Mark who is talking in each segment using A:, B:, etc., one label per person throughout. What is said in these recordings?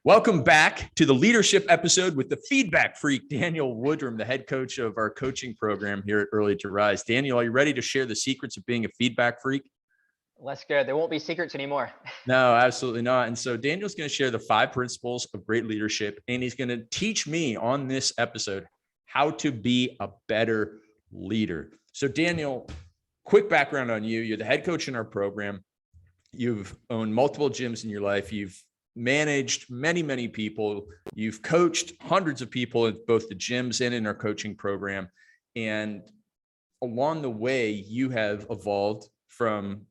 A: Welcome back to the leadership episode with the feedback freak, Daniel Woodrum, the head coach of our coaching program here at Early to Rise. Daniel, are you ready to share the secrets of being a feedback freak?
B: Let's go. There won't be secrets anymore.
A: No, absolutely not. And so Daniel's going to share the 5 principles of great leadership, and he's going to teach me on this episode how to be a better leader. So Daniel, quick background on you. You're the head coach in our program. You've owned multiple gyms in your life. You've managed many people. You've coached hundreds of people at both the gyms and in our coaching program. And along the way, you have evolved from,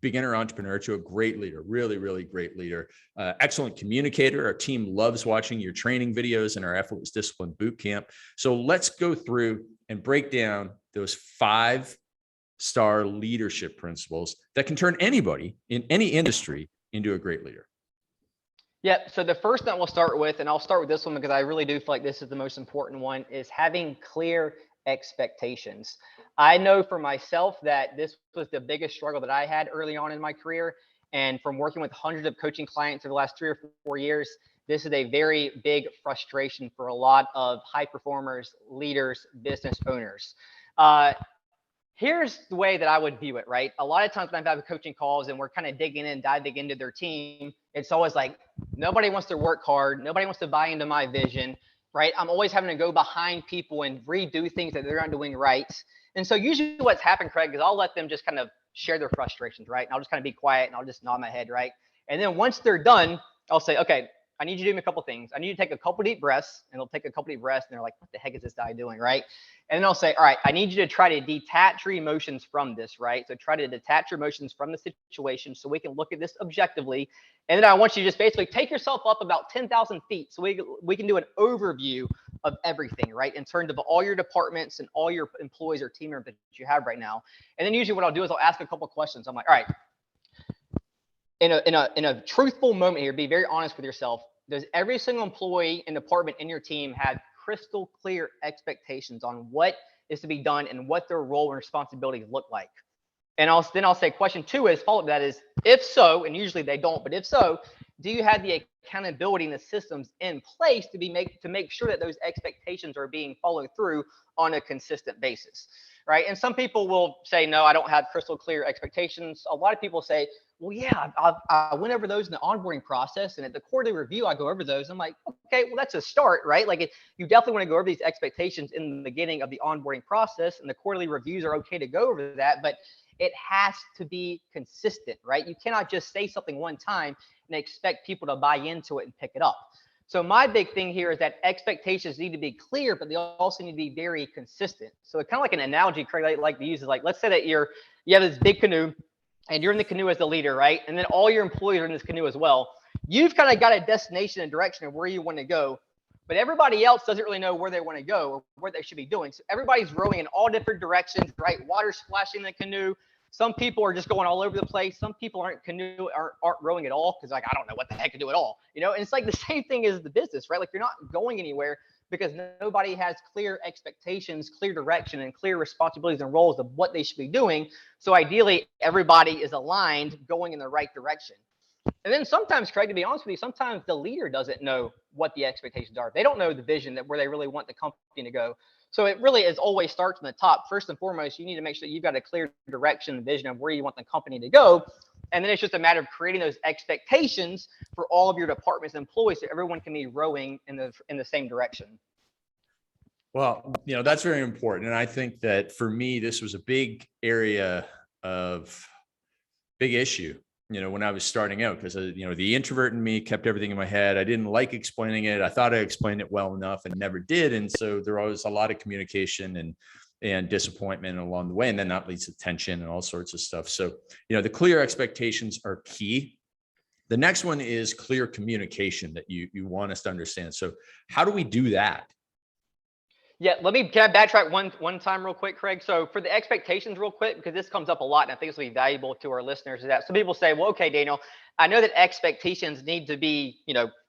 A: beginner entrepreneur to a great leader, really great leader, excellent communicator. Our team loves watching your training videos and our Effortless Discipline Bootcamp. So let's go through and break down those 5-star leadership principles that can turn anybody in any industry into a great leader.
B: Yeah. So the first that we'll start with, and I'll start with this one because I really do feel like this is the most important one, is having clear expectations. I know for myself that this was the biggest struggle that I had early on in my career. And from working with hundreds of coaching clients over the last 3 or 4 years, this is a very big frustration for a lot of high performers, leaders, business owners. Here's the way that I would view it, right? A lot of times when I'm having coaching calls and we're kind of digging in, diving into their team, it's always like, nobody wants to work hard. Nobody wants to buy into my vision, right? I'm always having to go behind people and redo things that they're not doing right. And so usually what's happened, Craig, is I'll let them just kind of share their frustrations, right? And I'll just kind of be quiet and I'll just nod my head, right? And then once they're done, I'll say, okay, I need you to do me a couple things. I need you to take a couple deep breaths, and they'll take a couple deep breaths and they're like, what the heck is this guy doing, right? And then I'll say, all right, I need you to try to detach your emotions from this, right? So try to detach your emotions from the situation so we can look at this objectively. And then I want you to just basically take yourself up about 10,000 feet so we can do an overview of everything, right? In terms of all your departments and all your employees or team members that you have right now. And then usually what I'll do is I'll ask a couple of questions. I'm like, all right, in a truthful moment here, be very honest with yourself. Does every single employee and department in your team have crystal clear expectations on what is to be done and what their role and responsibilities look like? And then I'll say question 2 is follow up that is, if so, and usually they don't, but if so, do you have the accountability and the systems in place to make sure that those expectations are being followed through on a consistent basis, right? And some people will say, no, I don't have crystal clear expectations. A lot of people say, well, yeah, I went over those in the onboarding process, and at the quarterly review, I go over those. I'm like, okay, well, that's a start, right? Like you definitely want to go over these expectations in the beginning of the onboarding process, and the quarterly reviews are okay to go over that, but it has to be consistent, right? You cannot just say something one time and expect people to buy into it and pick it up. So my big thing here is that expectations need to be clear, but they also need to be very consistent. So it's kind of like an analogy Craig I like to use is like, let's say that you have this big canoe and you're in the canoe as the leader, right? And then all your employees are in this canoe as well. You've kind of got a destination and direction of where you want to go, but everybody else doesn't really know where they want to go or what they should be doing. So everybody's rowing in all different directions, right? Water splashing the canoe. Some people are just going all over the place. Some people aren't rowing at all because like, I don't know what the heck to do at all, And it's like the same thing as the business, right? Like you're not going anywhere because nobody has clear expectations, clear direction, and clear responsibilities and roles of what they should be doing. So ideally, everybody is aligned, going in the right direction. And then sometimes, Craig, to be honest with you, sometimes the leader doesn't know what the expectations are. They don't know the vision that where they really want the company to go. So it really is always starts from the top. First and foremost, you need to make sure you've got a clear direction and vision of where you want the company to go. And then it's just a matter of creating those expectations for all of your departments and employees so everyone can be rowing in the same direction.
A: Well, that's very important. And I think that for me, this was a big area of big issue, when I was starting out, because, the introvert in me kept everything in my head. I didn't like explaining it. I thought I explained it well enough and never did. And so there was a lot of communication and disappointment along the way. And then that leads to tension and all sorts of stuff. So, the clear expectations are key. The next one is clear communication that you want us to understand. So how do we do that?
B: Yeah, can I backtrack one time real quick, Craig? So for the expectations real quick, because this comes up a lot and I think this will be valuable to our listeners, is that some people say, well, okay, Daniel, I know that expectations need to be,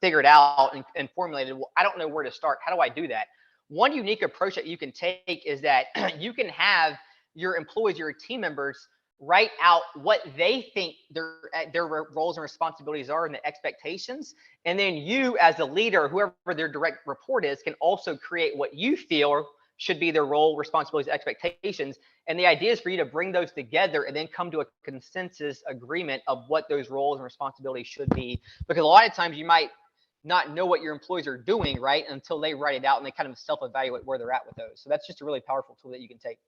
B: figured out and formulated. Well, I don't know where to start. How do I do that? One unique approach that you can take is that you can have your employees, your team members, write out what they think their roles and responsibilities are and the expectations. And then you as a leader, whoever their direct report is, can also create what you feel should be their role, responsibilities, expectations. And the idea is for you to bring those together and then come to a consensus agreement of what those roles and responsibilities should be. Because a lot of times you might not know what your employees are doing, right, until they write it out and they kind of self-evaluate where they're at with those. So that's just a really powerful tool that you can take.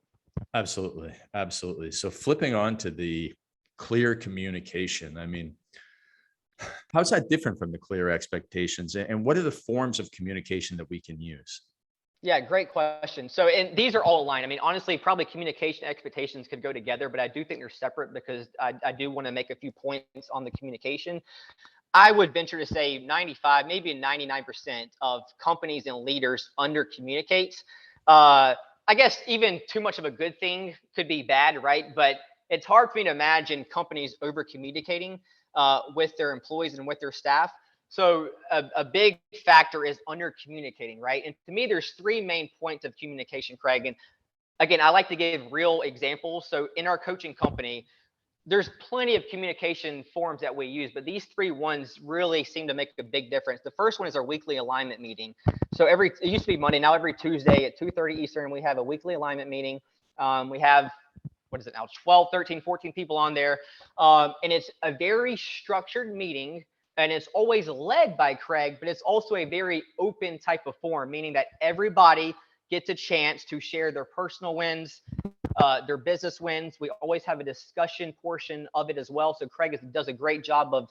A: Absolutely. Absolutely. So flipping on to the clear communication, I mean, how's that different from the clear expectations? And what are the forms of communication that we can use?
B: Yeah, great question. So, and these are all aligned. I mean, honestly, probably communication expectations could go together, but I do think they're separate because I do want to make a few points on the communication. I would venture to say 95, maybe 99% of companies and leaders under communicate. I guess even too much of a good thing could be bad, right? But it's hard for me to imagine companies over communicating with their employees and with their staff. So a big factor is under communicating, right? And to me, there's three main points of communication, Craig. And again, I like to give real examples. So in our coaching company, there's plenty of communication forms that we use, but these three ones really seem to make a big difference. The first one is our weekly alignment meeting. So it used to be Monday, now every Tuesday at 2:30 Eastern, we have a weekly alignment meeting. We have, what is it now, 12, 13, 14 people on there. And it's a very structured meeting, and it's always led by Craig, but it's also a very open type of forum, meaning that everybody gets a chance to share their personal wins, their business wins. We always have a discussion portion of it as well. So Craig does a great job of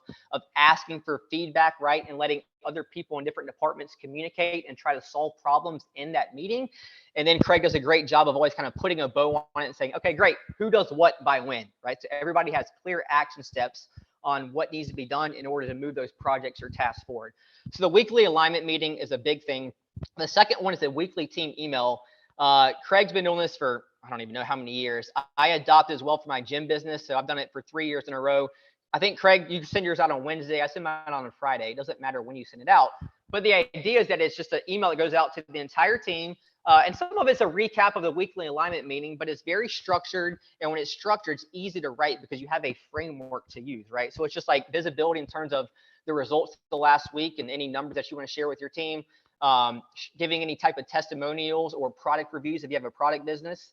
B: asking for feedback, right? And letting other people in different departments communicate and try to solve problems in that meeting. And then Craig does a great job of always kind of putting a bow on it and saying, okay, great, who does what by when, right? So everybody has clear action steps on what needs to be done in order to move those projects or tasks forward. So the weekly alignment meeting is a big thing. The second one is the weekly team email. Craig's been doing this for, I don't even know how many years. I adopted as well for my gym business. So I've done it for 3 years in a row. I think, Craig, you send yours out on Wednesday. I send mine out on Friday. It doesn't matter when you send it out. But the idea is that it's just an email that goes out to the entire team. And some of it's a recap of the weekly alignment meeting, but it's very structured. And when it's structured, it's easy to write because you have a framework to use, right? So it's just like visibility in terms of the results of the last week and any numbers that you want to share with your team. Giving any type of testimonials or product reviews if you have a product business,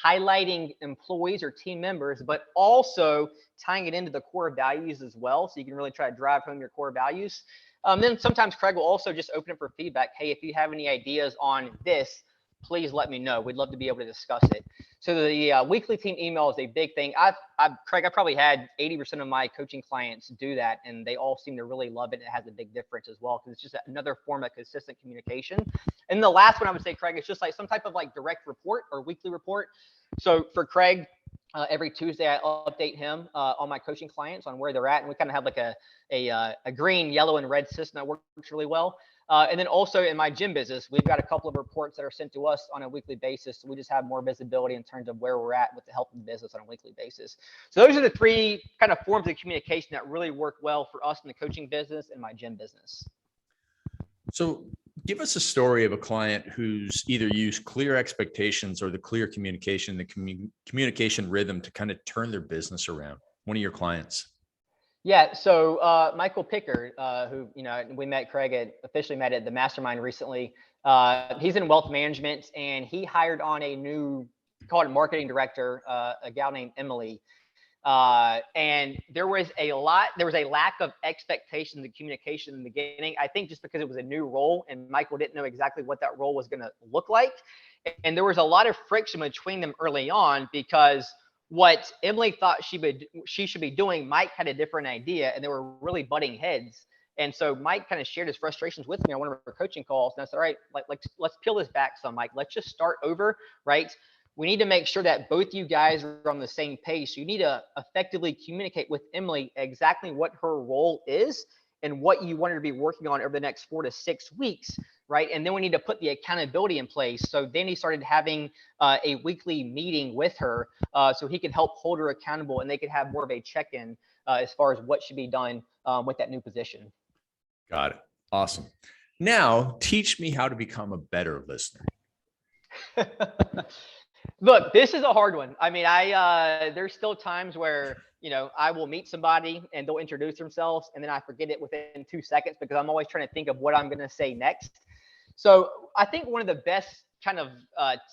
B: highlighting employees or team members, but also tying it into the core values as well. So you can really try to drive home your core values. Then sometimes Craig will also just open it for feedback. Hey, if you have any ideas on this, please let me know. We'd love to be able to discuss it. So the weekly team email is a big thing. Craig, I probably had 80% of my coaching clients do that, and they all seem to really love it. It has a big difference as well, because it's just another form of consistent communication. And the last one I would say, Craig, is just like some type of like direct report or weekly report. So for Craig, every Tuesday I update him on my coaching clients on where they're at, and we kind of have like a green, yellow, and red system that works really well. And then also in my gym business, we've got a couple of reports that are sent to us on a weekly basis. So we just have more visibility in terms of where we're at with the health of the business on a weekly basis. So those are the three kind of forms of communication that really work well for us in the coaching business and my gym business.
A: So give us a story of a client who's either used clear expectations or the clear communication, the communication rhythm to kind of turn their business around. One of your clients.
B: Yeah, so Michael Pickard, who we met, Craig officially met at the Mastermind recently. He's in wealth management, and he hired on a new, called marketing director, a gal named Emily. And there was a lack of expectations and communication in the beginning. I think just because it was a new role, and Michael didn't know exactly what that role was going to look like, and there was a lot of friction between them early on because what Emily thought she should be doing, Mike had a different idea, and they were really butting heads. And so Mike kind of shared his frustrations with me on one of our coaching calls. And I said, all right, let's peel this back some, Mike. Let's just start over, right? We need to make sure that both you guys are on the same page. So you need to effectively communicate with Emily exactly what her role is and what you want her to be working on over the next 4 to 6 weeks, right? And then we need to put the accountability in place. So then he started having a weekly meeting with her so he could help hold her accountable, and they could have more of a check-in as far as what should be done with that new position.
A: Got it. Awesome. Now, teach me how to become a better listener.
B: Look, this is a hard one. I mean, there's still times where, I will meet somebody and they'll introduce themselves and then I forget it within 2 seconds because I'm always trying to think of what I'm going to say next. So I think one of the best kind of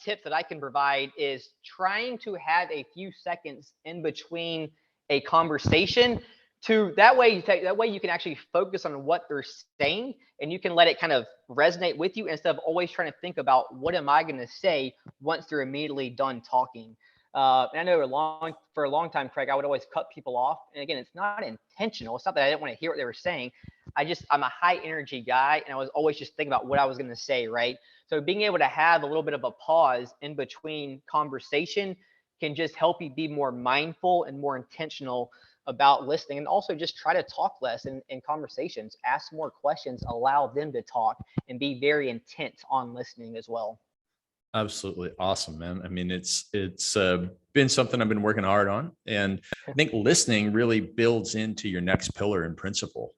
B: tips that I can provide is trying to have a few seconds in between a conversation to that way you can actually focus on what they're saying and you can let it kind of resonate with you instead of always trying to think about what am I going to say once they're immediately done talking. And I know for a long time, Craig, I would always cut people off. And again, it's not intentional. It's not that I didn't want to hear what they were saying. I'm a high energy guy and I was always just thinking about what I was going to say. Right. So being able to have a little bit of a pause in between conversation can just help you be more mindful and more intentional about listening, and also just try to talk less in conversations, ask more questions, allow them to talk, and be very intent on listening as well.
A: Absolutely awesome, man. I mean, it's been something I've been working hard on, and I think listening really builds into your next pillar and principle.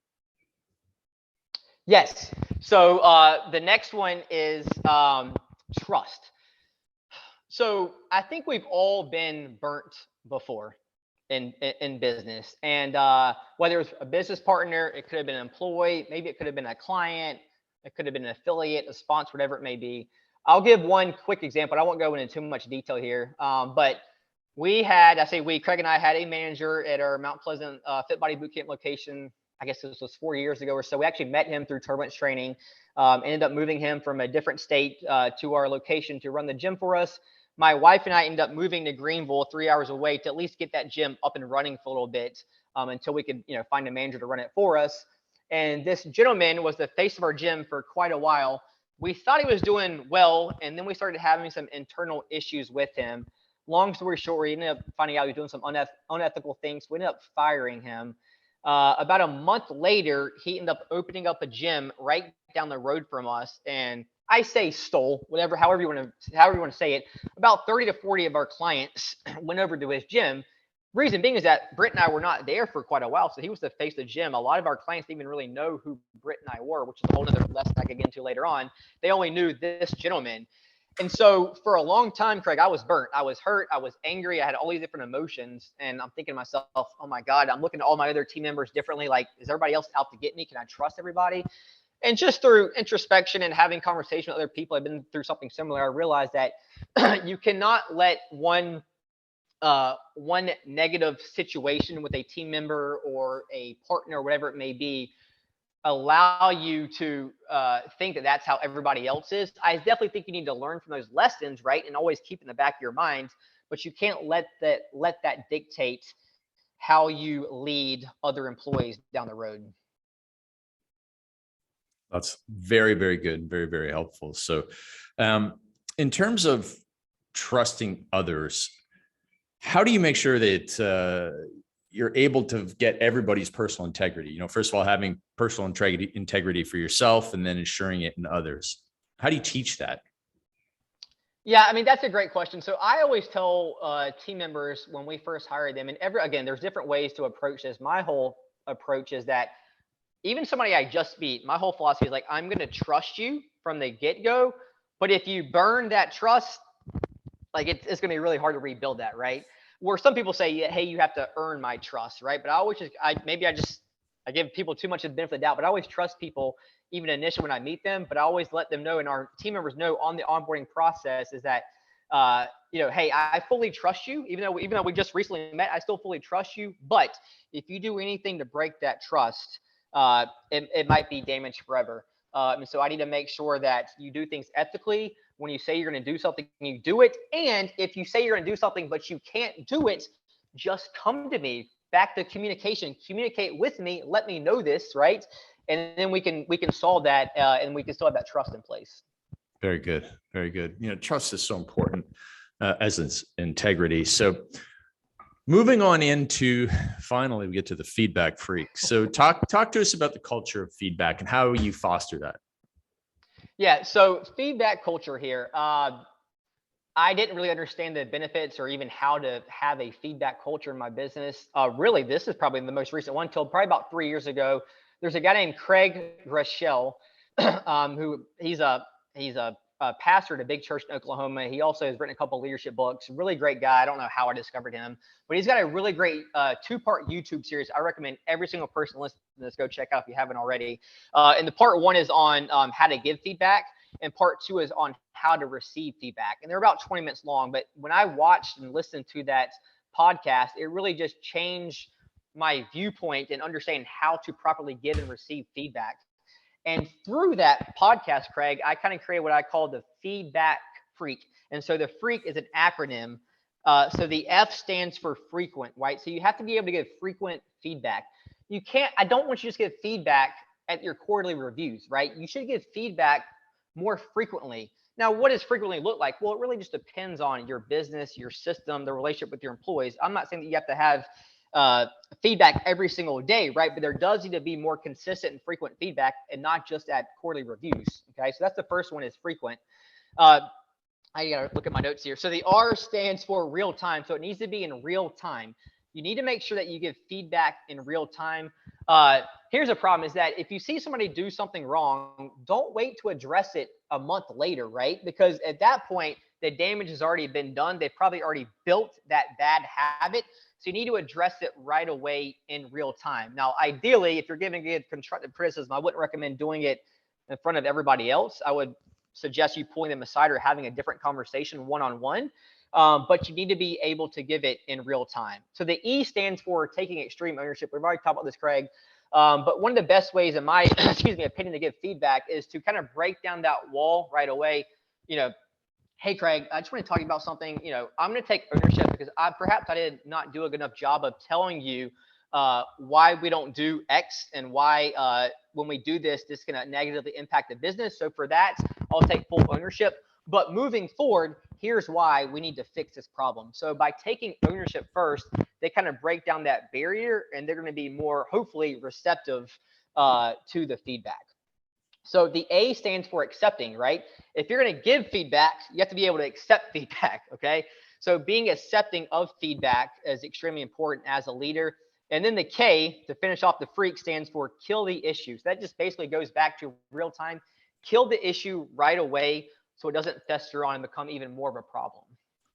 B: Yes. So the next one is trust. So I think we've all been burnt before in business, and whether it was a business partner, it could have been an employee, maybe it could have been a client, it could have been an affiliate, a sponsor, whatever it may be. I'll give one quick example. I won't go into too much detail here, but Craig and I had a manager at our Mount Pleasant Fit Body Bootcamp location. I guess this was 4 years ago or so. We actually met him through Turbulence Training, ended up moving him from a different state to our location to run the gym for us. My wife and I ended up moving to Greenville 3 hours away to at least get that gym up and running for a little bit until we could, find a manager to run it for us. And this gentleman was the face of our gym for quite a while. We thought he was doing well, and then we started having some internal issues with him. Long story short, we ended up finding out he was doing some unethical things. We ended up firing him. About a month later, he ended up opening up a gym right down the road from us, and I say stole, however you want to say it. About 30 to 40 of our clients went over to his gym. Reason being is that Britt and I were not there for quite a while, so he was the face of the gym. A lot of our clients didn't even really know who Britt and I were, which is a whole other lesson I could get into later on. They only knew this gentleman. And so for a long time, Craig, I was burnt. I was hurt. I was angry. I had all these different emotions. And I'm thinking to myself, oh my God, I'm looking at all my other team members differently. Like, is everybody else out to get me? Can I trust everybody? And just through introspection and having conversation with other people, I've been through something similar. I realized that you cannot let one negative situation with a team member or a partner or whatever it may be allow you to think that that's how everybody else is. I definitely think you need to learn from those lessons, right? And always keep in the back of your mind, but you can't let that dictate how you lead other employees down the road.
A: That's very, very good. Very, very helpful. So in terms of trusting others, how do you make sure that you're able to get everybody's personal integrity? First of all, having personal integrity for yourself and then ensuring it in others. How do you teach that?
B: Yeah, I mean, that's a great question. So I always tell team members when we first hire them, and again, there's different ways to approach this. My whole approach is that even somebody I just beat, my whole philosophy is like, I'm going to trust you from the get-go, but if you burn that trust, like it's going to be really hard to rebuild that, right? Where some people say, hey, you have to earn my trust, right? But I give people too much of the benefit of the doubt, but I always trust people even initially when I meet them, but I always let them know, and our team members know on the onboarding process is that, hey, I fully trust you, even though we just recently met, I still fully trust you. But if you do anything to break that trust, it might be damaged forever. And so I need to make sure that you do things ethically. When you say you're going to do something, you do it. And if you say you're going to do something, but you can't do it, just come to me. Back to communication. Communicate with me. Let me know this, right? And then we can solve that, and we can still have that trust in place.
A: Very good. Very good. Trust is so important, as is integrity. So moving on into, finally, we get to the feedback freak. So talk to us about the culture of feedback and how you foster that.
B: Yeah. So feedback culture here. I didn't really understand the benefits or even how to have a feedback culture in my business. Really, this is probably the most recent one. Till probably about 3 years ago, there's a guy named Craig Groeschel, who he's a pastor at a big church in Oklahoma. He also has written a couple of leadership books. Really great guy. I don't know how I discovered him, but he's got a really great 2-part YouTube series. I recommend every single person listening to this go check out if you haven't already. And the part 1 is on how to give feedback, and part 2 is on how to receive feedback. And they're about 20 minutes long. But when I watched and listened to that podcast, it really just changed my viewpoint and understanding how to properly give and receive feedback. And through that podcast, Craig, I kind of created what I call the feedback freak. And so the freak is an acronym. So the F stands for frequent, right? So you have to be able to give frequent feedback. I don't want you to just give feedback at your quarterly reviews, right? You should give feedback more frequently. Now, what does frequently look like? Well, it really just depends on your business, your system, the relationship with your employees. I'm not saying that you have to have feedback every single day, right? But there does need to be more consistent and frequent feedback, and not just at quarterly reviews. Okay, so that's the first one, is frequent. I gotta look at my notes here. So the R stands for real time. So it needs to be in real time. You need to make sure that you give feedback in real time. Here's a problem, is that if you see somebody do something wrong, don't wait to address it a month later, right? Because at that point, the damage has already been done. They've probably already built that bad habit. So you need to address it right away in real time. Now, ideally, if you're giving it constructive criticism, I wouldn't recommend doing it in front of everybody else. I would suggest you pulling them aside or having a different conversation one-on-one. But you need to be able to give it in real time. So the E stands for taking extreme ownership. We've already talked about this, Craig. But one of the best ways, in my opinion, to give feedback is to kind of break down that wall right away. Hey, Craig, I just want to talk about something. I'm going to take ownership because perhaps I did not do a good enough job of telling you why we don't do X, and why when we do this, this is going to negatively impact the business. So for that, I'll take full ownership. But moving forward, here's why we need to fix this problem. So by taking ownership first, they kind of break down that barrier, and they're going to be more, hopefully, receptive to the feedback. So the A stands for accepting, right? If you're going to give feedback, you have to be able to accept feedback, okay? So being accepting of feedback is extremely important as a leader. And then the K, to finish off the freak, stands for kill the issue. So that just basically goes back to real time. Kill the issue right away so it doesn't fester on and become even more of a problem.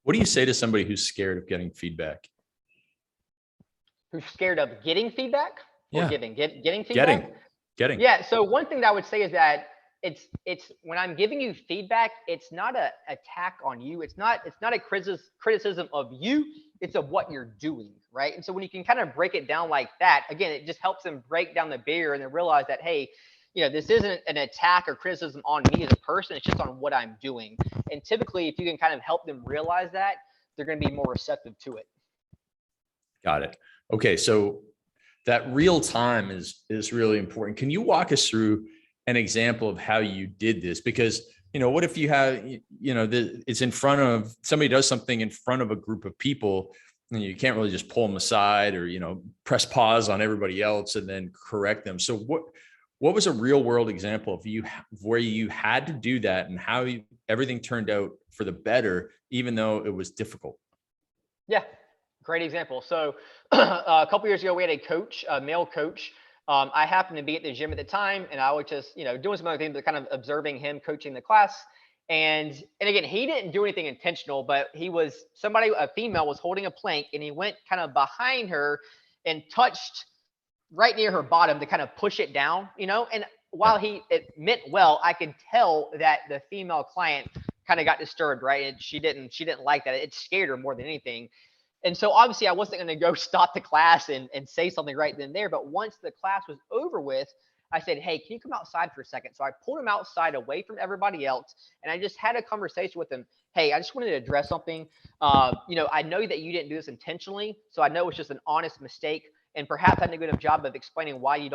A: What do you say to somebody who's scared of getting feedback?
B: Who's scared of getting feedback? Or
A: Yeah.
B: getting feedback?
A: Getting.
B: Yeah. So one thing that I would say is that it's when I'm giving you feedback, it's not an attack on you. It's not a criticism of you. It's of what you're doing, right? And so when you can kind of break it down like that, again, it just helps them break down the barrier and then realize that, hey, this isn't an attack or criticism on me as a person. It's just on what I'm doing. And typically, if you can kind of help them realize that, they're going to be more receptive to it.
A: Got it. Okay. So that real time is really important. Can you walk us through an example of how you did this? Because, what if you have, it's in front of somebody does something in front of a group of people, and you can't really just pull them aside or, press pause on everybody else and then correct them. So what was a real world example of where you had to do that, and how everything turned out for the better, even though it was difficult?
B: Yeah, great example. So a couple years ago, we had a male coach. I happened to be at the gym at the time, and I was just, doing some other things, but kind of observing him coaching the class. And again, he didn't do anything intentional, but a female was holding a plank, and he went kind of behind her and touched right near her bottom to kind of push it down, and while it meant well, I could tell that the female client kind of got disturbed, right? And she didn't like that. It scared her more than anything. And so obviously I wasn't going to go stop the class and say something right then and there. But once the class was over with, I said, hey, can you come outside for a second? So I pulled him outside away from everybody else. And I just had a conversation with him. Hey, I just wanted to address something. I know that you didn't do this intentionally. So I know it's just an honest mistake. And perhaps I didn't do a good enough job of explaining why we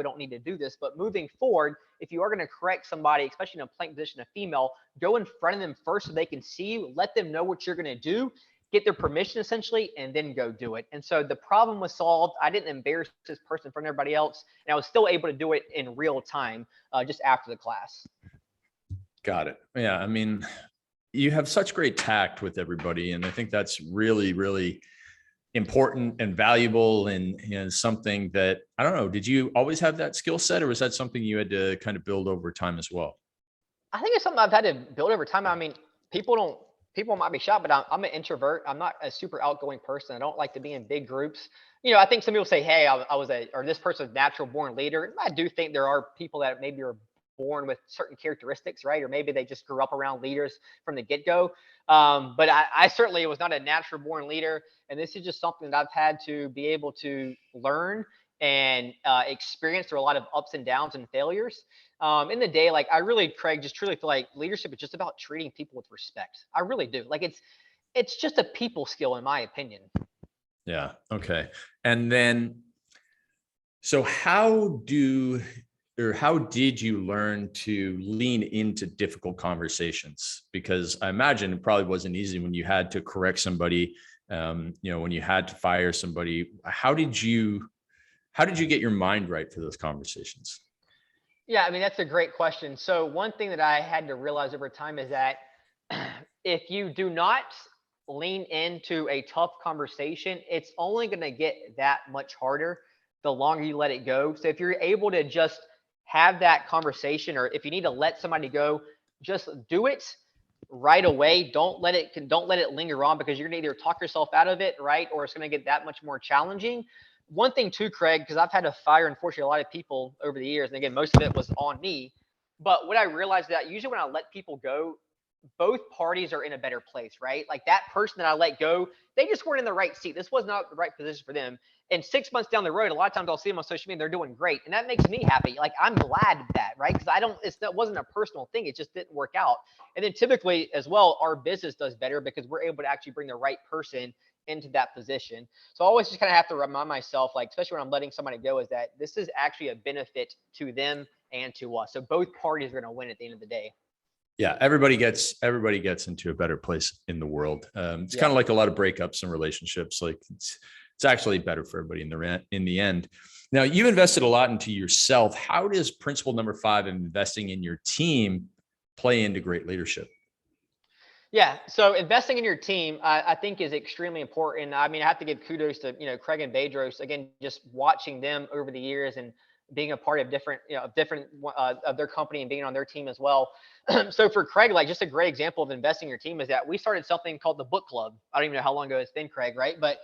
B: don't need to do this. But moving forward, if you are going to correct somebody, especially in a plank position, a female, go in front of them first so they can see you. Let them know what you're going to do. Get their permission essentially, and then go do it. And so the problem was solved. I didn't embarrass this person in front of everybody else, and I was still able to do it in real time just after the class. Got it.
A: Yeah, I mean, you have such great tact with everybody, and I think that's really, really important and valuable, and something that, I don't know, did you always have that skill set, or was that something you had to kind of build over time as well?
B: I think it's something I've had to build over time. I mean, people might be shocked, but I'm an introvert. I'm not a super outgoing person. I don't like to be in big groups. I think some people say, hey, or this person's natural born leader. I do think there are people that maybe are born with certain characteristics, right? Or maybe they just grew up around leaders from the get-go. But I certainly was not a natural born leader. And this is just something that I've had to be able to learn and experience through a lot of ups and downs and failures. In the day, like I really, Craig, just truly feel like leadership is just about treating people with respect. I really do. Like it's just a people skill, in my opinion.
A: Yeah. Okay. And then, so how did you learn to lean into difficult conversations? Because I imagine it probably wasn't easy when you had to correct somebody, when you had to fire somebody. How did you get your mind right for those conversations?
B: Yeah, I mean, that's a great question. So one thing that I had to realize over time is that if you do not lean into a tough conversation, it's only going to get that much harder the longer you let it go. So if you're able to just have that conversation, or if you need to let somebody go, just do it right away. Don't let it linger on, because you're going to either talk yourself out of it, right? Or it's going to get that much more challenging. One thing too, Craig, because I've had to fire, unfortunately, a lot of people over the years. And again, most of it was on me. But what I realized that usually when I let people go, both parties are in a better place, right? Like that person that I let go, they just weren't in the right seat. This was not the right position for them. And 6 months down the road, a lot of times I'll see them on social media, they're doing great. And that makes me happy. Like I'm glad that, right? Because that wasn't a personal thing. It just didn't work out. And then typically as well, our business does better because we're able to actually bring the right person into that position. So I always just kind of have to remind myself, like, especially when I'm letting somebody go, is that this is actually a benefit to them and to us. So both parties are going to win at the end of the day.
A: Yeah, everybody gets into a better place in the world. It's kind of like a lot of breakups and relationships. Like it's actually better for everybody in the end. Now, you invested a lot into yourself. How does principle number 5, investing in your team, play into great leadership?
B: Yeah. So investing in your team, I think is extremely important. I mean, I have to give kudos to, Craig and Bedros, again, just watching them over the years and being a part of different of their company and being on their team as well. So for Craig, like just a great example of investing in your team is that we started something called the book club. I don't even know how long ago it's been, Craig, right? But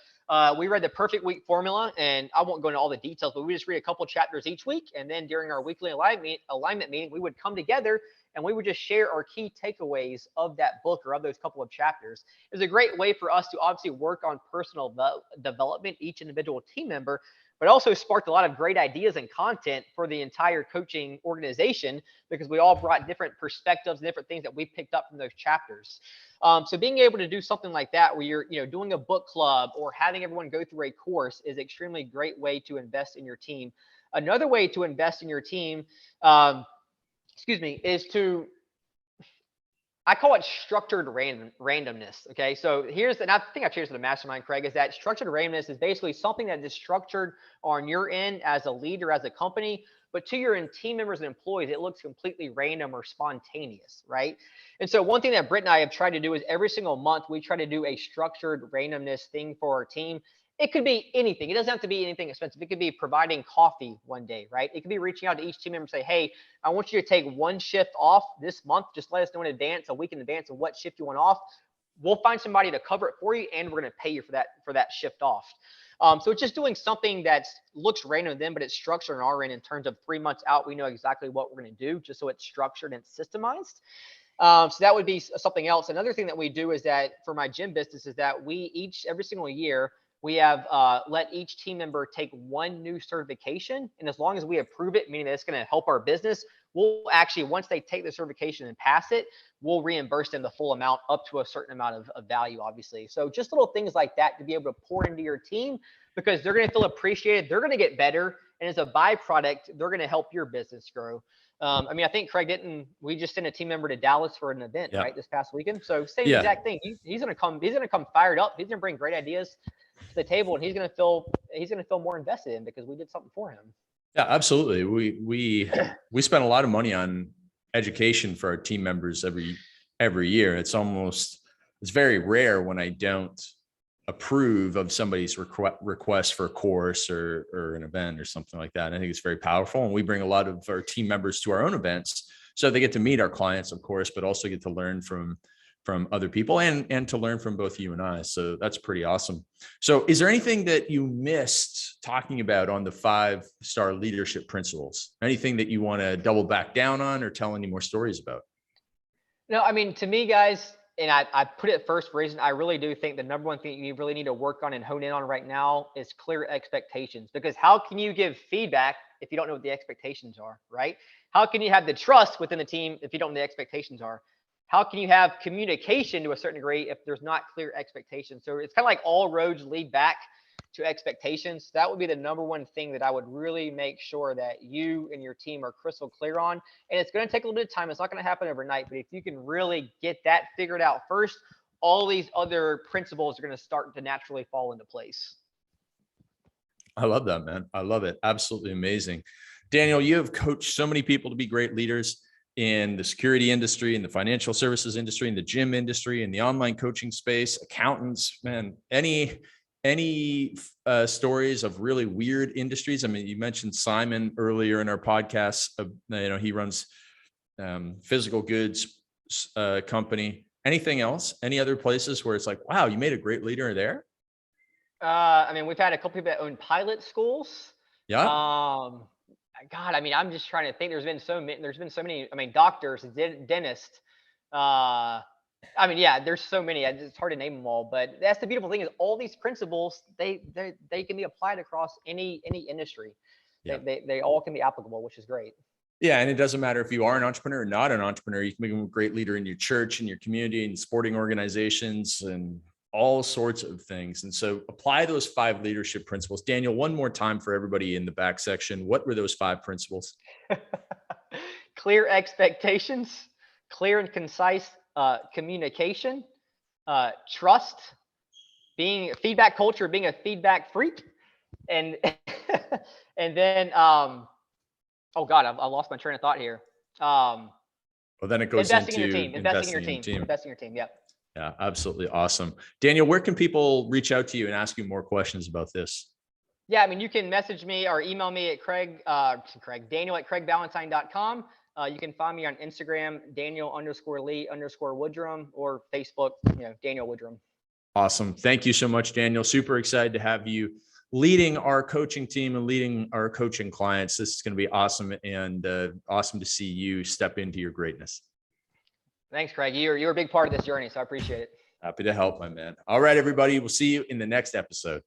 B: we read the Perfect Week Formula, and I won't go into all the details, but we just read a couple chapters each week. And then during our weekly alignment meeting, we would come together and we would just share our key takeaways of that book or of those couple of chapters. It was a great way for us to obviously work on personal development, each individual team member, but also sparked a lot of great ideas and content for the entire coaching organization, because we all brought different perspectives and different things that we picked up from those chapters. So being able to do something like that, where you're doing a book club or having everyone go through a course, is extremely great way to invest in your team. Another way to invest in your team, is to, I call it structured randomness. Okay. So and I think I've shared this in the mastermind, Craig, is that structured randomness is basically something that is structured on your end as a leader, as a company, but to your team members and employees, it looks completely random or spontaneous, right? And so one thing that Britt and I have tried to do is every single month, we try to do a structured randomness thing for our team. It could be anything. It doesn't have to be anything expensive. It could be providing coffee one day, right? It could be reaching out to each team member and say, hey, I want you to take one shift off this month. Just let us know in advance, a week in advance, of what shift you want off. We'll find somebody to cover it for you, and we're going to pay you for that shift off. So it's just doing something that looks random to them, but it's structured on our end in terms of 3 months out. We know exactly what we're going to do, just so it's structured and systemized. So that would be something else. Another thing that we do is that for my gym business is that every single year, we have let each team member take one new certification. And as long as we approve it, meaning that it's going to help our business, we'll actually, once they take the certification and pass it, we'll reimburse them the full amount up to a certain amount of value, obviously. So just little things like that to be able to pour into your team, because they're going to feel appreciated. They're going to get better. And as a byproduct, they're going to help your business grow. I mean, I think Craig we just sent a team member to Dallas for an event, right, this past weekend. So same exact thing. He's going to come fired up. He's going to bring great ideas to the table, and he's going to feel more invested in, because we did something for him.
A: Yeah, absolutely. We spend a lot of money on education for our team members every year. It's very rare when I don't approve of somebody's request for a course or an event or something like that. And I think it's very powerful. And we bring a lot of our team members to our own events So they get to meet our clients, of course, but also get to learn from other people and to learn from both you and I. So that's pretty awesome. So is there anything that you missed talking about on the 5-star leadership principles? Anything that you want to double back down on or tell any more stories about?
B: No, I mean, to me, guys, and I put it first for a reason. I really do think the number one thing you really need to work on and hone in on right now is clear expectations. Because how can you give feedback if you don't know what the expectations are, right? How can you have the trust within the team if you don't know what the expectations are? How can you have communication to a certain degree if there's not clear expectations? So it's kind of like all roads lead back to expectations. That would be the number one thing that I would really make sure that you and your team are crystal clear on. And it's going to take a little bit of time. It's not going to happen overnight, but if you can really get that figured out first, all these other principles are going to start to naturally fall into place.
A: I love that, man. I love it. Absolutely amazing. Daniel, you have coached so many people to be great leaders in the security industry, in the financial services industry, in the gym industry, in the online coaching space, accountants, man, any stories of really weird industries? I mean, you mentioned Simon earlier in our podcast. He runs physical goods company. Anything else? Any other places where it's like, wow, you made a great leader there?
B: I mean, we've had a couple people that own pilot schools.
A: Yeah.
B: God, I mean, I'm just trying to think. There's been so many. I mean, doctors, dentists. I mean, yeah, there's so many. It's hard to name them all. But that's the beautiful thing is all these principles they can be applied across any industry.
A: Yeah.
B: They all can be applicable, which is great.
A: Yeah, and it doesn't matter if you are an entrepreneur or not an entrepreneur. You can become a great leader in your church, in your community, in sporting organizations, and all sorts of things. And so apply those 5 leadership principles. Daniel, one more time for everybody in the back section. What were those 5 principles?
B: Clear expectations, clear and concise communication, trust, being feedback culture, being a feedback freak, and and then oh God, I lost my train of thought here.
A: Well, then it goes
B: investing
A: into
B: in your team. Yep.
A: Yeah, absolutely awesome. Daniel, where can people reach out to you and ask you more questions about this?
B: Yeah, I mean, you can message me or email me at Daniel@craigballantyne.com. You can find me on Instagram, Daniel_Lee_Woodrum, or Facebook, Daniel Woodrum.
A: Awesome. Thank you so much, Daniel. Super excited to have you leading our coaching team and leading our coaching clients. This is going to be awesome, and awesome to see you step into your greatness.
B: Thanks, Craig. You're a big part of this journey, so I appreciate it.
A: Happy to help, my man. All right, everybody. We'll see you in the next episode.